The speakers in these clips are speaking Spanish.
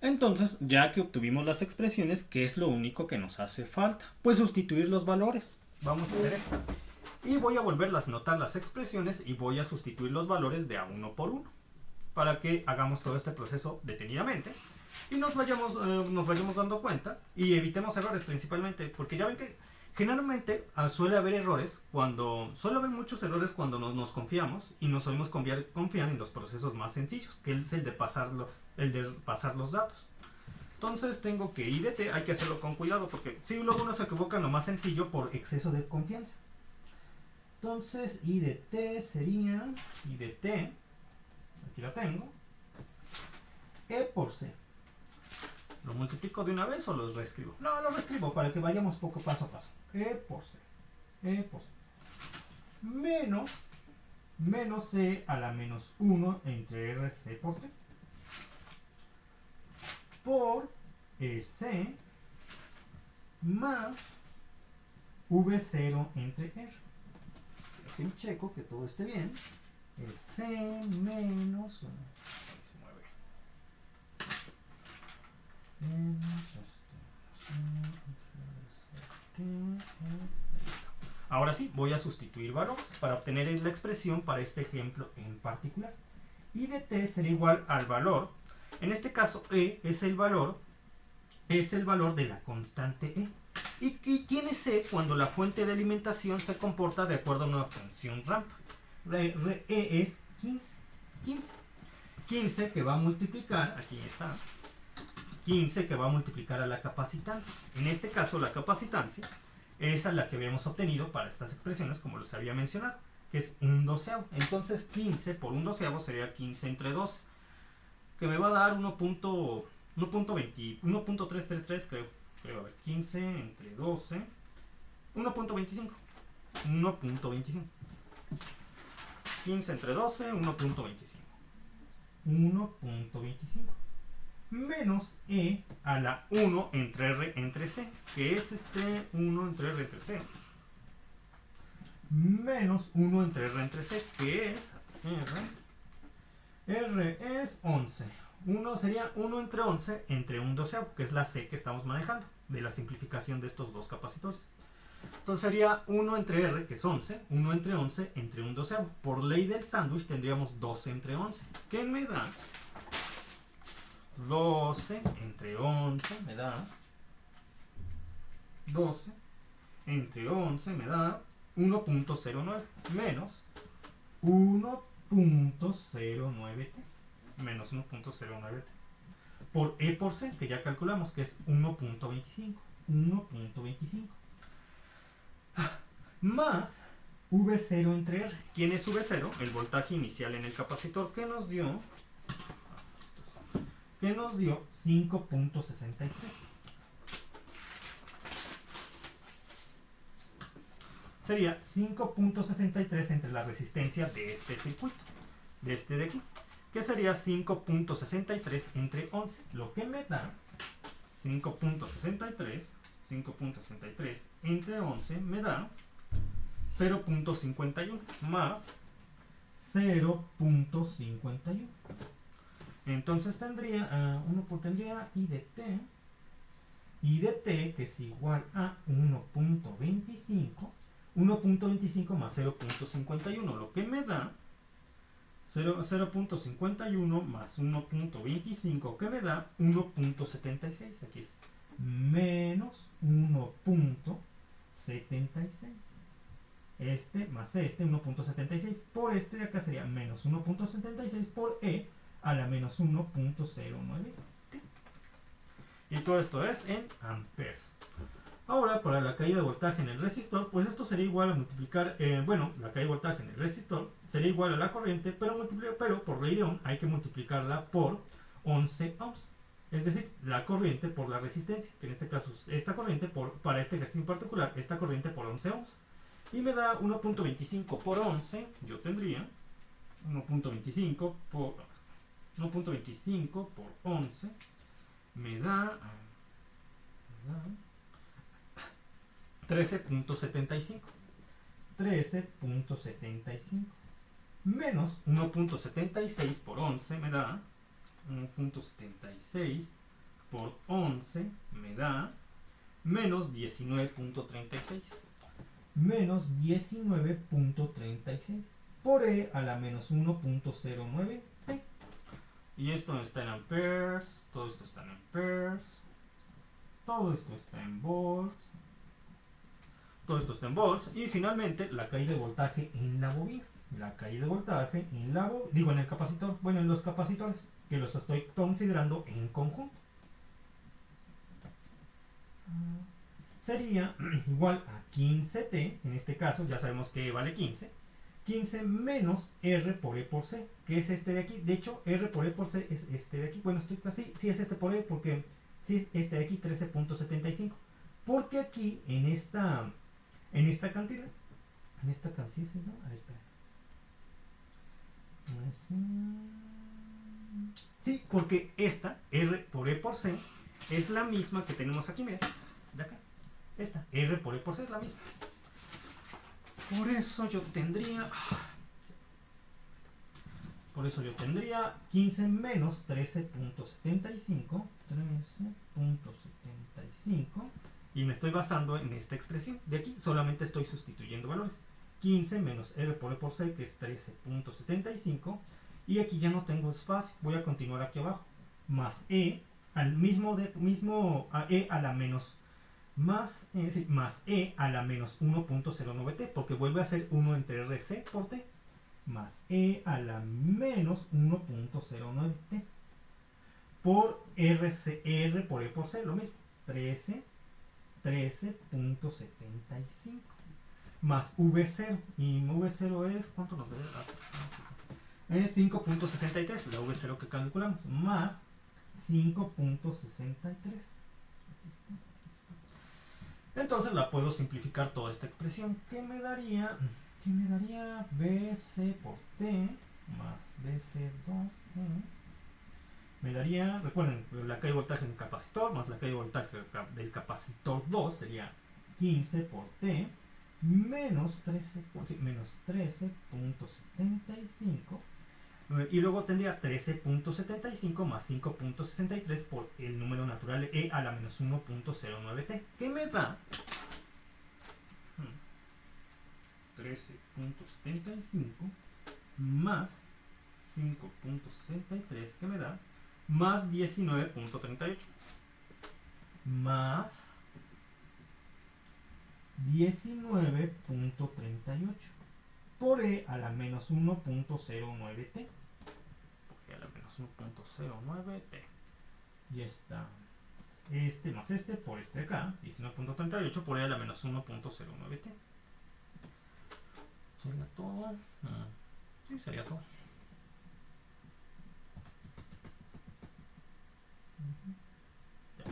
Entonces, ya que obtuvimos las expresiones, ¿qué es lo único que nos hace falta? Pues sustituir los valores. Vamos a hacer esto. Y voy a volverlas a anotar las expresiones y voy a sustituir los valores de a uno por uno, para que hagamos todo este proceso detenidamente y nos vayamos dando cuenta y evitemos errores principalmente, porque ya ven que generalmente suele haber muchos errores cuando nos confiamos y nos solemos confiar en los procesos más sencillos, que es el de pasar los datos. Entonces tengo que I de t, hay que hacerlo con cuidado, porque si luego uno se equivoca en lo más sencillo por exceso de confianza. Entonces I de t sería I de t, aquí la tengo, E por C. ¿Lo multiplico de una vez o los reescribo? No, lo reescribo para que vayamos poco paso a paso. E por C. E por C. Menos C a la menos 1 entre RC por T. Por EC más V0 entre R. Aquí checo que todo esté bien. EC menos... Ahora sí, voy a sustituir valores para obtener la expresión para este ejemplo en particular. I de t será igual al valor, en este caso E es el valor de la constante E. ¿Y quién es E cuando la fuente de alimentación se comporta de acuerdo a una función rampa? E es 15. 15 que va a multiplicar, aquí está, 15 que va a multiplicar a la capacitancia. En este caso la capacitancia es a la que habíamos obtenido para estas expresiones, como les había mencionado, que es un doceavo. Entonces 15 por un doceavo sería 15 entre 12, que me va a dar 1.333, creo. A ver, 15 entre 12, 1.25. 1.25. 15 entre 12, 1.25. 1.25 menos E a la 1 entre R entre C, que es 1 entre R entre C, menos 1 entre R entre C, que es R es 11. Sería 1 entre 11 entre un doceavo, que es la C que estamos manejando, de la simplificación de estos dos capacitores. Entonces sería 1 entre R, que es 11, 1 entre 11 entre un doceavo. Por ley del sándwich tendríamos 12 entre 11, que me da 12 entre 11 me da 12 entre 11 me da 1.09 menos 1.09t menos 1.09t por E por C, que ya calculamos que es 1.25 más V0 entre R. ¿Quién es V0? El voltaje inicial en el capacitor, que nos dio 5.63. Sería 5.63 entre la resistencia de este circuito, de este de aquí, que sería 5.63 entre 11, lo que me da 5.63 entre 11 me da 0.51 más 0.51. Entonces tendría I de t que es igual a 1.25 más 0.51, lo que me da 0.51 más 1.25, que me da 1.76. Aquí es menos 1.76. Más 1.76 por de acá sería menos 1.76 por E a la menos 1.09. Y todo esto es en amperes. Ahora, para la caída de voltaje en el resistor, pues esto sería igual a multiplicar, la caída de voltaje en el resistor sería igual a la corriente, pero por ley de Ohm hay que multiplicarla por 11 ohms. Es decir, la corriente por la resistencia, que en este caso esta corriente, para este ejercicio en particular, esta corriente por 11 ohms. Y me da 1.25 por 11, yo tendría 1.25 por 11, me da 13.75 menos 1.76 por 11 me da 1.76 por 11 me da menos 19.36. Menos 19.36 por E a la menos 1.09 T. Y esto está en amperes, todo esto está en amperes, todo esto está en volts, todo esto está en volts. Y finalmente la caída de voltaje en la bobina. La caída de voltaje en la bobina, digo en el capacitor, bueno, en los capacitores, que los estoy considerando en conjunto. Sería igual a 15T, en este caso ya sabemos que vale 15. 15 menos R por E por C, que es este de aquí. De hecho, R por E por C es este de aquí. Bueno, estoy casi, sí es este por E, porque sí es este de aquí, 13.75. Porque aquí, en esta cantidad, ¿sí es eso? A ver, espera. Sí, porque esta, R por E por C, es la misma que tenemos aquí, mira, de acá. Esta, R por E por C es la misma. Por eso yo tendría 15 menos 13.75. Y me estoy basando en esta expresión. De aquí solamente estoy sustituyendo valores. 15 menos R por E por C, que es 13.75. Y aquí ya no tengo espacio. Voy a continuar aquí abajo. Más E al mismo a E a la menos más E a la menos 1.09T, porque vuelve a ser 1 entre RC por T, más E a la menos 1.09T por R por E por C, lo mismo, 13.75 más V0, y V0 es, ¿cuánto nos debe dar? Es 5.63, la V0 que calculamos, más 5.63. Entonces la puedo simplificar toda esta expresión, que me daría BC por T más BC2T. Me daría, recuerden, la caída de voltaje del capacitor más la caída de voltaje del capacitor 2 sería 15 por T menos 13.75. Y luego tendría 13.75 más 5.63 por el número natural E a la menos 1.09T, que me da 13.75 más 5.63, que me da más 19.38 más 19.38 por E a la menos 1.09T. A la menos 1.09T. Ya está. Este más este por este acá. 19.38 por E a la menos 1.09T. ¿Sería todo? Sí, sería todo. Ya.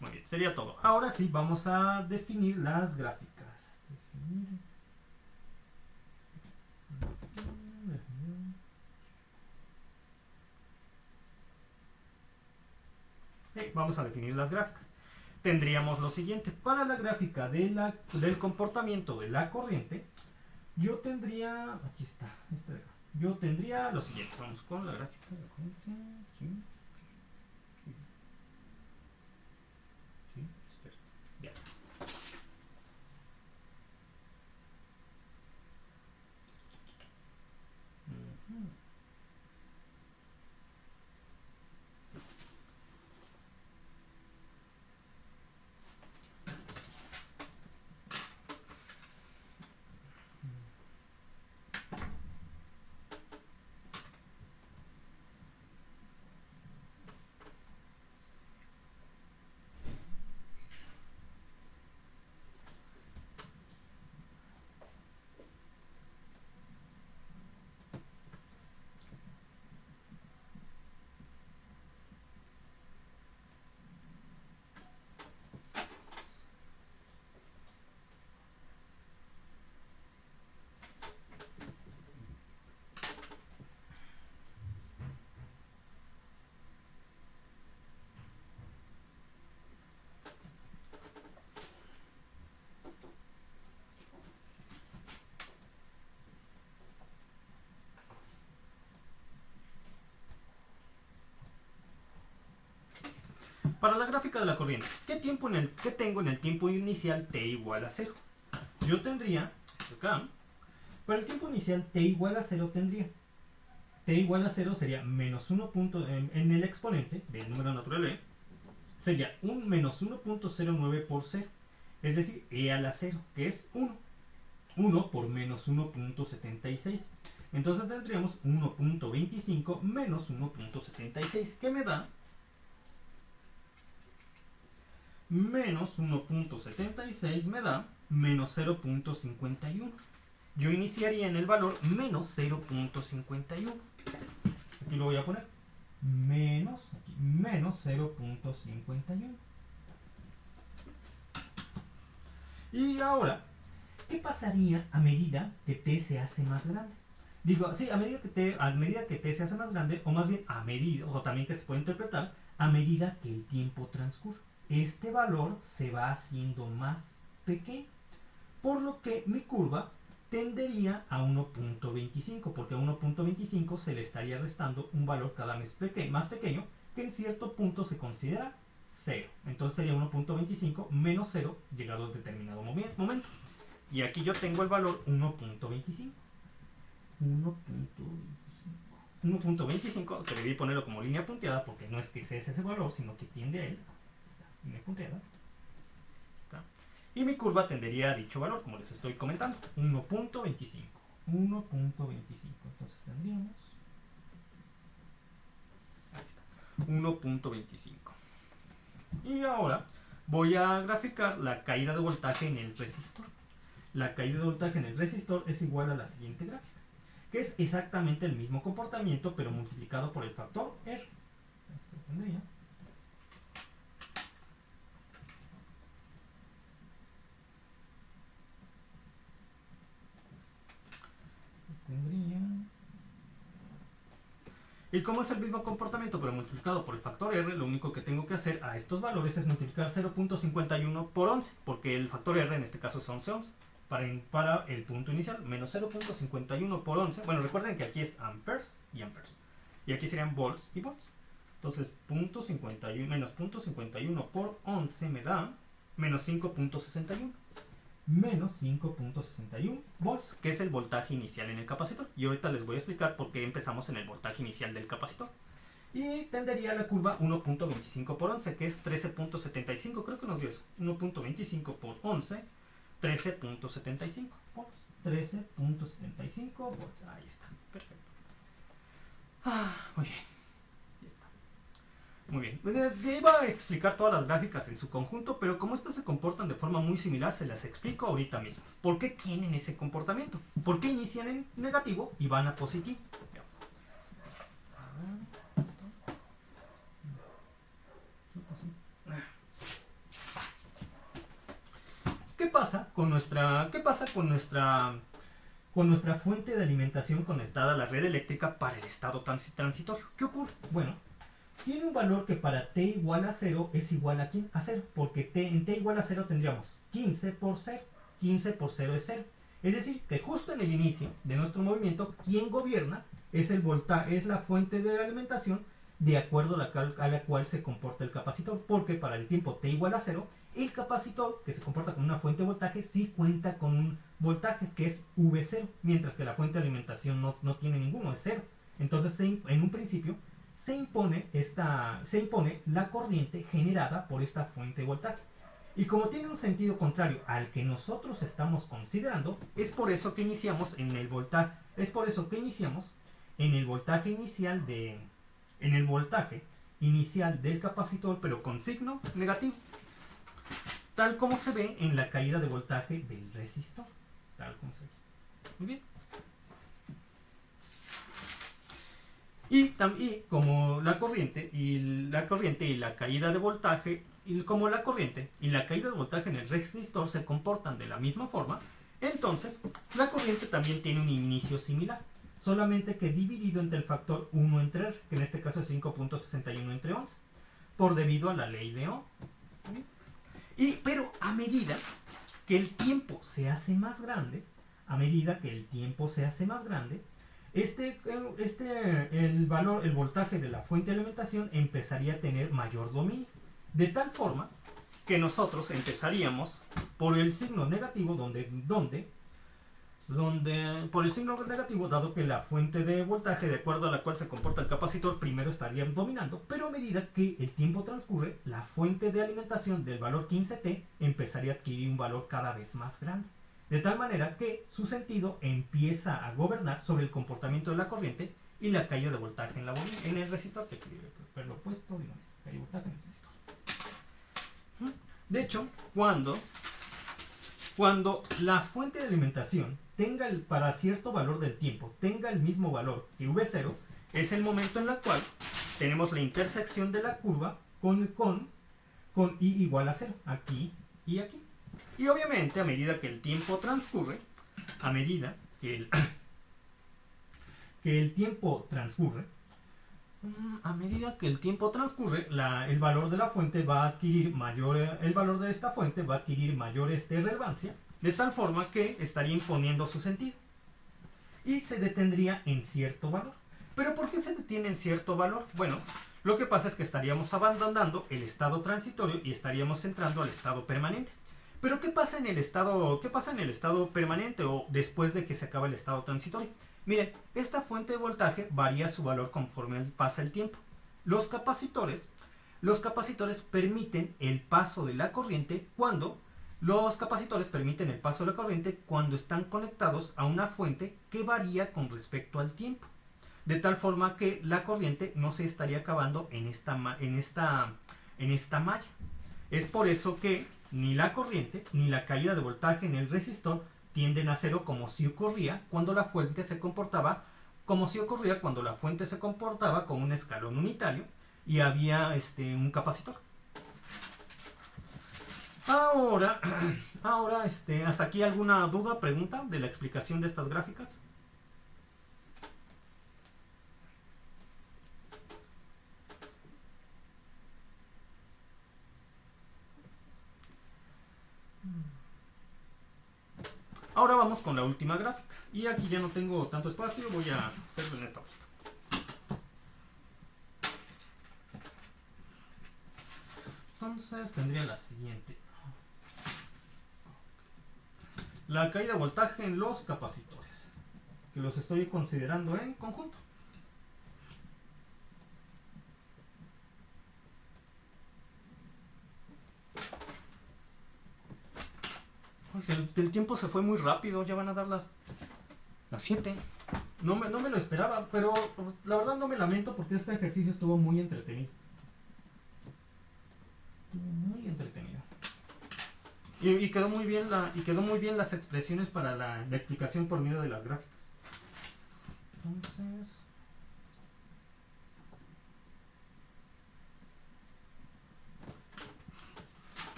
Muy bien, sería todo. Ahora sí, vamos a definir las gráficas. Vamos a definir las gráficas. Tendríamos lo siguiente. Para la gráfica del comportamiento de la corriente, yo tendría... Aquí está. Yo tendría lo siguiente. Vamos con la gráfica de la corriente. Sí. Espera. Ya está. Para la gráfica de la corriente, ¿qué tengo en el tiempo inicial t igual a 0? Yo tendría, esto acá, para el tiempo inicial t igual a 0 tendría, t igual a 0 sería menos 1 punto, en el exponente del número natural e, sería un menos 1.09 por 0, es decir, e a la 0, que es 1. 1 por menos 1.76. Entonces tendríamos 1.25 menos 1.76, que me da menos 1.76 me da menos 0.51. Yo iniciaría en el valor menos 0.51. Aquí lo voy a poner. Menos 0.51. Y ahora, ¿qué pasaría a medida que t se hace más grande? Digo, sí, a medida que t se hace más grande, o más bien a medida, o también que se puede interpretar, a medida que el tiempo transcurre. Este valor se va haciendo más pequeño, por lo que mi curva tendería a 1.25, porque a 1.25 se le estaría restando un valor cada vez más pequeño, que en cierto punto se considera 0. Entonces sería 1.25 menos 0 llegado a determinado momento. Y aquí yo tengo el valor 1.25. 1.25, que debí ponerlo como línea punteada porque no es que sea ese valor, sino que tiende a él. Línea punteada. ¿Está? Y mi curva tendería a dicho valor, como les estoy comentando, 1.25. 1.25. Entonces tendríamos. Ahí está. 1.25. Y ahora voy a graficar la caída de voltaje en el resistor. La caída de voltaje en el resistor es igual a la siguiente gráfica, que es exactamente el mismo comportamiento, pero multiplicado por el factor R. Esto tendría. Y como es el mismo comportamiento pero multiplicado por el factor R, lo único que tengo que hacer a estos valores es multiplicar 0.51 por 11, porque el factor R en este caso es 11 ohms, para el punto inicial, menos 0.51 por 11. Bueno, recuerden que aquí es amperes y amperes, y aquí serían volts y volts. Entonces, menos 0.51 por 11 me da menos 5.61. Menos 5.61 volts, que es el voltaje inicial en el capacitor. Y ahorita les voy a explicar por qué empezamos en el voltaje inicial del capacitor. Y tendería la curva 1.25 por 11, que es 13.75, creo que nos dio eso. 1.25 por 11, 13.75 volts. 13.75 volts, ahí está, perfecto. Muy bien. Muy bien, iba a explicar todas las gráficas en su conjunto, pero como estas se comportan de forma muy similar, se las explico ahorita mismo. ¿Por qué tienen ese comportamiento? ¿Por qué inician en negativo y van a positivo? ¿Qué pasa con nuestra fuente de alimentación conectada a la red eléctrica para el estado transitorio? ¿Qué ocurre? Bueno, tiene un valor que para t igual a 0 es igual a 0, porque en t igual a 0 tendríamos 15 por 0. 15 por 0 es 0. Es decir, que justo en el inicio de nuestro movimiento, quien gobierna es la fuente de alimentación de acuerdo a la cual se comporta el capacitor, porque para el tiempo t igual a 0, el capacitor, que se comporta con una fuente de voltaje, sí cuenta con un voltaje que es V0, mientras que la fuente de alimentación no tiene ninguno, es 0. Entonces, en un principio, se impone la corriente generada por esta fuente de voltaje. Y como tiene un sentido contrario al que nosotros estamos considerando, es por eso que iniciamos en el voltaje inicial del capacitor, pero con signo negativo, tal como se ve en la caída de voltaje del resistor, tal como se ve. Muy bien. Y como la corriente y la caída de voltaje, como la corriente y la caída de voltaje en el resistor se comportan de la misma forma, entonces la corriente también tiene un inicio similar, solamente que dividido entre el factor 1 entre R, que en este caso es 5.61 entre 11, por debido a la ley de Ohm. Pero a medida que el tiempo se hace más grande, el voltaje de la fuente de alimentación empezaría a tener mayor dominio. De tal forma que nosotros empezaríamos por el signo negativo, por el signo negativo, dado que la fuente de voltaje de acuerdo a la cual se comporta el capacitor primero estaría dominando, pero a medida que el tiempo transcurre, la fuente de alimentación del valor 15T empezaría a adquirir un valor cada vez más grande, de tal manera que su sentido empieza a gobernar sobre el comportamiento de la corriente y la caída de voltaje en el resistor, que aquí verlo puesto, digamos, caída de voltaje en el resistor. De hecho, cuando la fuente de alimentación tenga para cierto valor del tiempo, tenga el mismo valor que V0, es el momento en el cual tenemos la intersección de la curva con I igual a 0, aquí y aquí. Y obviamente, a medida que el tiempo transcurre, a medida que el tiempo transcurre, el valor de la fuente va a adquirir el valor de esta fuente va a adquirir mayor relevancia, de tal forma que estaría imponiendo su sentido y se detendría en cierto valor. ¿Pero por qué se detiene en cierto valor? Bueno, lo que pasa es que estaríamos abandonando el estado transitorio y estaríamos entrando al estado permanente. ¿Pero qué pasa en el estado permanente o después de que se acaba el estado transitorio? Miren, esta fuente de voltaje varía su valor conforme pasa el tiempo. Los capacitores permiten el paso de la corriente cuando están conectados a una fuente que varía con respecto al tiempo. De tal forma que la corriente no se estaría acabando en esta malla. Es por eso que ni la corriente ni la caída de voltaje en el resistor tienden a cero, como si ocurría cuando la fuente se comportaba como un escalón unitario y había un capacitor. Ahora, hasta aquí, ¿alguna duda, pregunta de la explicación de estas gráficas? Ahora vamos con la última gráfica. Y aquí ya no tengo tanto espacio, voy a hacerlo en esta hoja. Entonces tendría la siguiente. La caída de voltaje en los capacitores, que los estoy considerando en conjunto. El tiempo se fue muy rápido, ya van a dar las 7. No me lo esperaba, pero la verdad no me lamento porque este ejercicio estuvo muy entretenido. Muy entretenido. Y quedó muy bien las expresiones para la explicación por medio de las gráficas. Entonces,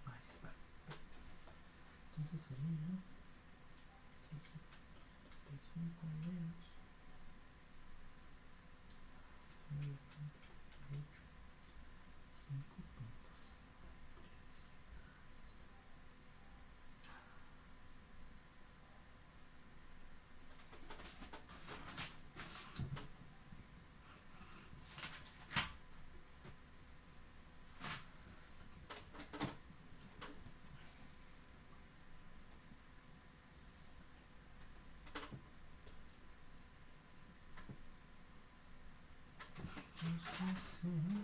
ahí está. Entonces sería 35 menos 5.63.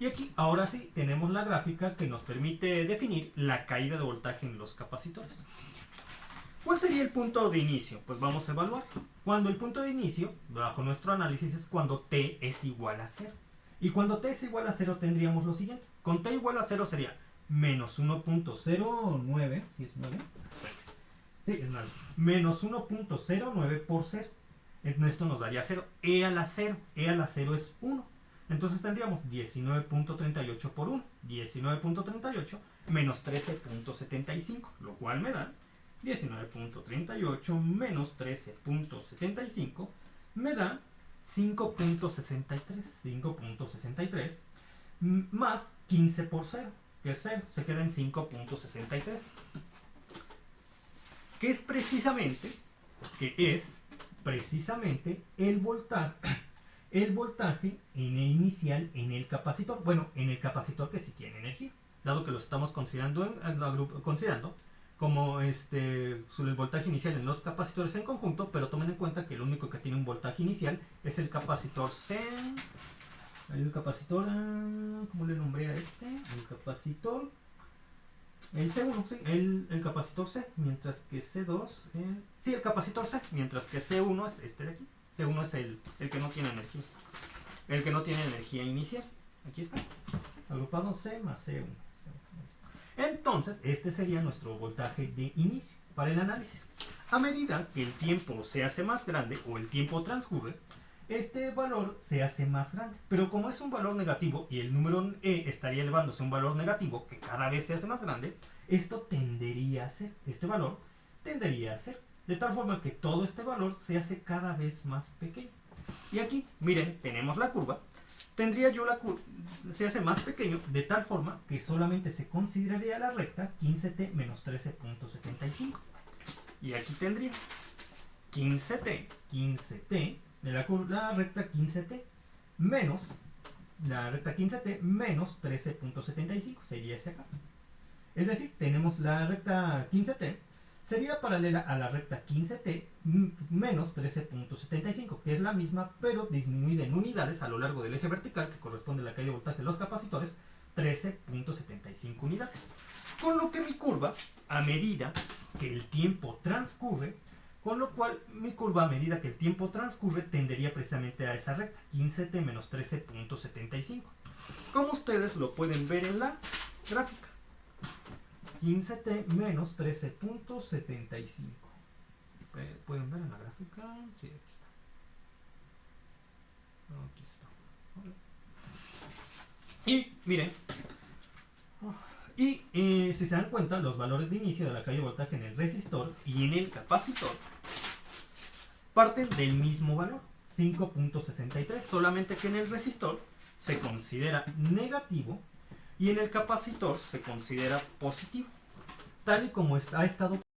Y aquí, ahora sí, tenemos la gráfica que nos permite definir la caída de voltaje en los capacitores. ¿Cuál sería el punto de inicio? Pues vamos a evaluar. Cuando el punto de inicio, bajo nuestro análisis, es cuando T es igual a 0. Y cuando T es igual a 0 tendríamos lo siguiente. Con T igual a 0 sería menos 1.09, si es 9. Sí, es 9. Menos 1.09 por 0. Esto nos daría 0. E a la 0. E a la 0 es 1. Entonces tendríamos 19.38 por 1. 19.38 menos 13.75. Lo cual me da 19.38 menos 13.75 me da 5.63. 5.63 más 15 por 0, que es 0. Se queda en 5.63. Que es precisamente el voltaje inicial en el capacitor. Bueno, en el capacitor que sí tiene energía, dado que lo estamos considerando como el voltaje inicial en los capacitores en conjunto, pero tomen en cuenta que el único que tiene un voltaje inicial es el capacitor C. El capacitor, ¿cómo le nombré a este? El capacitor, el C1, sí, el capacitor C, mientras que C2, sí, el capacitor C, mientras que C1 es este de aquí. C1 es el que no tiene energía, el que no tiene energía inicial. Aquí está, agrupado C más C1. Entonces, este sería nuestro voltaje de inicio para el análisis. A medida que el tiempo se hace más grande o el tiempo transcurre, este valor se hace más grande. Pero como es un valor negativo y el número E estaría elevándose a un valor negativo que cada vez se hace más grande, este valor tendería a ser. De tal forma que todo este valor se hace cada vez más pequeño. Y aquí, miren, tenemos la curva. Se hace más pequeño de tal forma que solamente se consideraría la recta 15t menos 13.75. Y aquí tendría 15t de la recta 15t menos la recta 15t menos 13.75. Sería ese acá. Es decir, tenemos la recta 15t sería paralela a la recta 15t menos 13.75, que es la misma pero disminuida en unidades a lo largo del eje vertical, que corresponde a la caída de voltaje de los capacitores, 13.75 unidades. Con lo que mi curva, a medida que el tiempo transcurre, tendería precisamente a esa recta, 15t menos 13.75. Como ustedes lo pueden ver en la gráfica. 15t menos 13.75. ¿Pueden ver en la gráfica? Sí, aquí está. Y miren, si se dan cuenta, los valores de inicio de la caída de voltaje en el resistor y en el capacitor parten del mismo valor, 5.63, solamente que en el resistor se considera negativo y en el capacitor se considera positivo, tal y como ha estado